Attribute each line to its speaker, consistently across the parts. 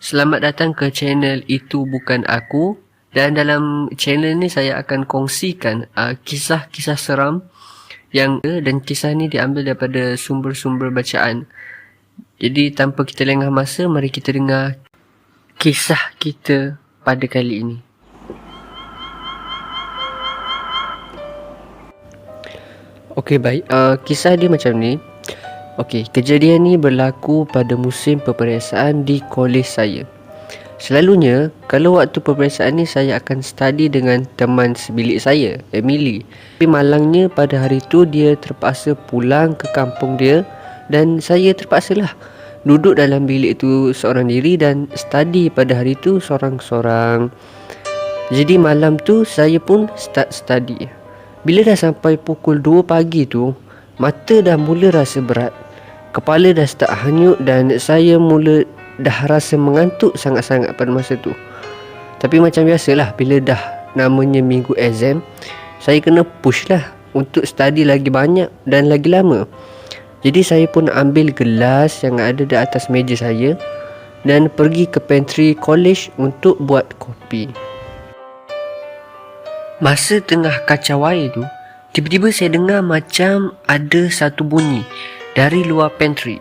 Speaker 1: Selamat datang ke channel Itu Bukan Aku. Dan dalam channel ni saya akan kongsikan kisah-kisah seram dan kisah ni diambil daripada sumber-sumber bacaan. Jadi tanpa kita lengah masa, mari kita dengar kisah kita pada kali ini. Okey, baik. Kisah dia macam ni. Okey, kejadian ni berlaku pada musim peperiksaan di kolej saya. Selalunya, kalau waktu peperiksaan ni saya akan study dengan teman sebilik saya, Emily. Tapi malangnya pada hari tu dia terpaksa pulang ke kampung dia dan saya terpaksalah duduk dalam bilik tu seorang diri dan study pada hari tu sorang-sorang. Jadi malam tu saya pun start study. Bila dah sampai pukul 2 pagi tu, mata dah mula rasa berat. Kepala dah start hanyut dan saya mula dah rasa mengantuk sangat-sangat pada masa tu. Tapi macam biasalah, bila dah namanya minggu exam, saya kena push lah untuk study lagi banyak dan lagi lama. Jadi saya pun ambil gelas yang ada di atas meja saya dan pergi ke pantry college untuk buat kopi. Masa tengah kacau air tu, tiba-tiba saya dengar macam ada satu bunyi dari luar pantry.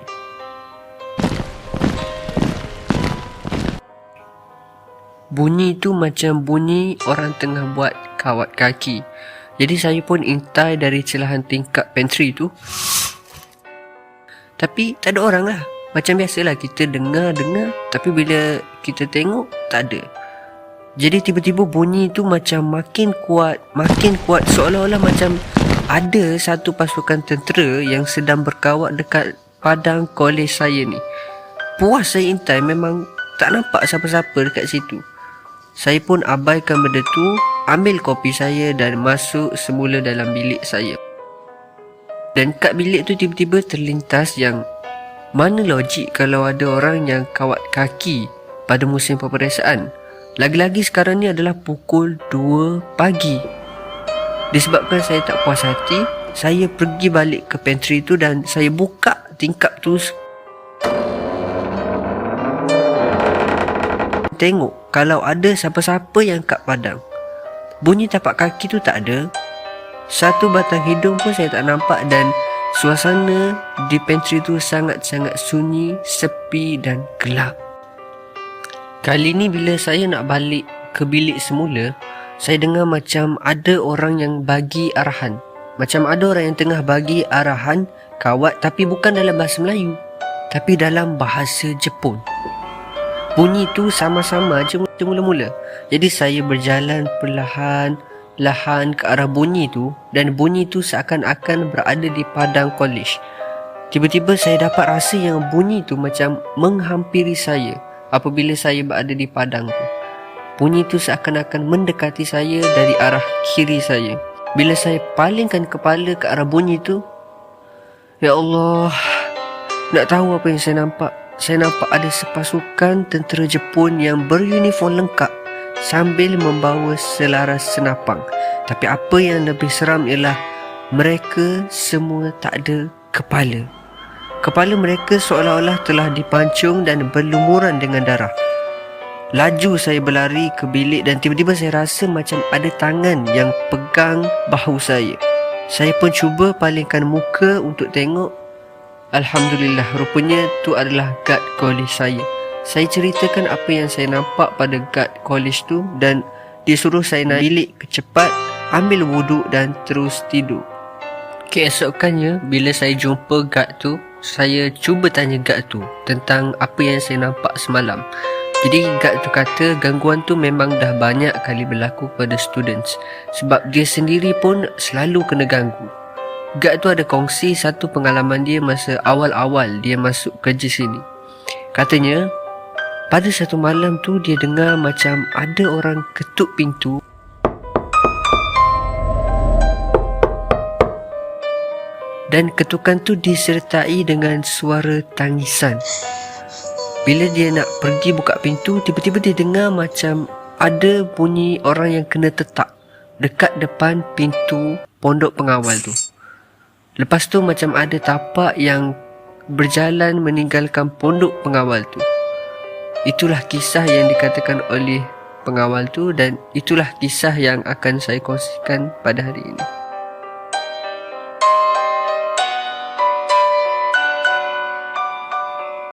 Speaker 1: Bunyi tu macam bunyi orang tengah buat kawat kaki. Jadi saya pun intai dari celahan tingkap pantry tu. Tapi tak ada orang lah. Macam biasalah kita dengar-dengar, tapi bila kita tengok tak ada. Jadi tiba-tiba bunyi tu macam makin kuat seolah-olah macam ada satu pasukan tentera yang sedang berkawat dekat padang kolej saya ni. Puas saya intai, memang tak nampak siapa-siapa dekat situ. Saya pun abaikan benda tu, ambil kopi saya dan masuk semula dalam bilik saya. Dan kat bilik tu tiba-tiba terlintas yang mana logik kalau ada orang yang kawat kaki pada musim peperiksaan. Lagi-lagi sekarang ni adalah pukul 2 pagi. Disebabkan saya tak puas hati, saya pergi balik ke pantry tu dan saya buka tingkap tu. Tengok kalau ada siapa-siapa yang kat padang. Bunyi tapak kaki tu tak ada. Satu batang hidung pun saya tak nampak dan suasana di pantry tu sangat-sangat sunyi, sepi dan gelap. Kali ni bila saya nak balik ke bilik semula, saya dengar macam ada orang yang bagi arahan. Macam ada orang yang tengah bagi arahan kawat, tapi bukan dalam bahasa Melayu, tapi dalam bahasa Jepun. Bunyi tu sama-sama je mula-mula. Jadi saya berjalan perlahan-lahan ke arah bunyi tu dan bunyi tu seakan-akan berada di padang kolej. Tiba-tiba saya dapat rasa yang bunyi tu macam menghampiri saya apabila saya berada di padang tu. Bunyi tu seakan-akan mendekati saya dari arah kiri saya. Bila saya palingkan kepala ke arah bunyi tu, ya Allah, nak tahu apa yang saya nampak? Saya nampak ada sepasukan tentera Jepun yang beruniform lengkap sambil membawa selaras senapang. Tapi apa yang lebih seram ialah mereka semua tak ada kepala. Kepala mereka seolah-olah telah dipancung dan berlumuran dengan darah. Laju saya berlari ke bilik dan tiba-tiba saya rasa macam ada tangan yang pegang bahu saya. Saya pun cuba palingkan muka untuk tengok. Alhamdulillah, rupanya tu adalah guard college saya. Saya ceritakan apa yang saya nampak pada guard college tu dan dia suruh saya naik bilik cepat, ambil wuduk dan terus tidur. Keesokannya, bila saya jumpa guard tu, saya cuba tanya guard tu tentang apa yang saya nampak semalam. Jadi guard tu kata gangguan tu memang dah banyak kali berlaku pada students sebab dia sendiri pun selalu kena ganggu. Guard tu ada kongsi satu pengalaman dia masa awal-awal dia masuk kerja sini. Katanya, pada satu malam tu dia dengar macam ada orang ketuk pintu. Dan ketukan tu disertai dengan suara tangisan. Bila dia nak pergi buka pintu, tiba-tiba dia dengar macam ada bunyi orang yang kena tetak dekat depan pintu pondok pengawal tu. Lepas tu macam ada tapak yang berjalan meninggalkan pondok pengawal tu. Itulah kisah yang dikatakan oleh pengawal tu, dan itulah kisah yang akan saya kongsikan pada hari ini.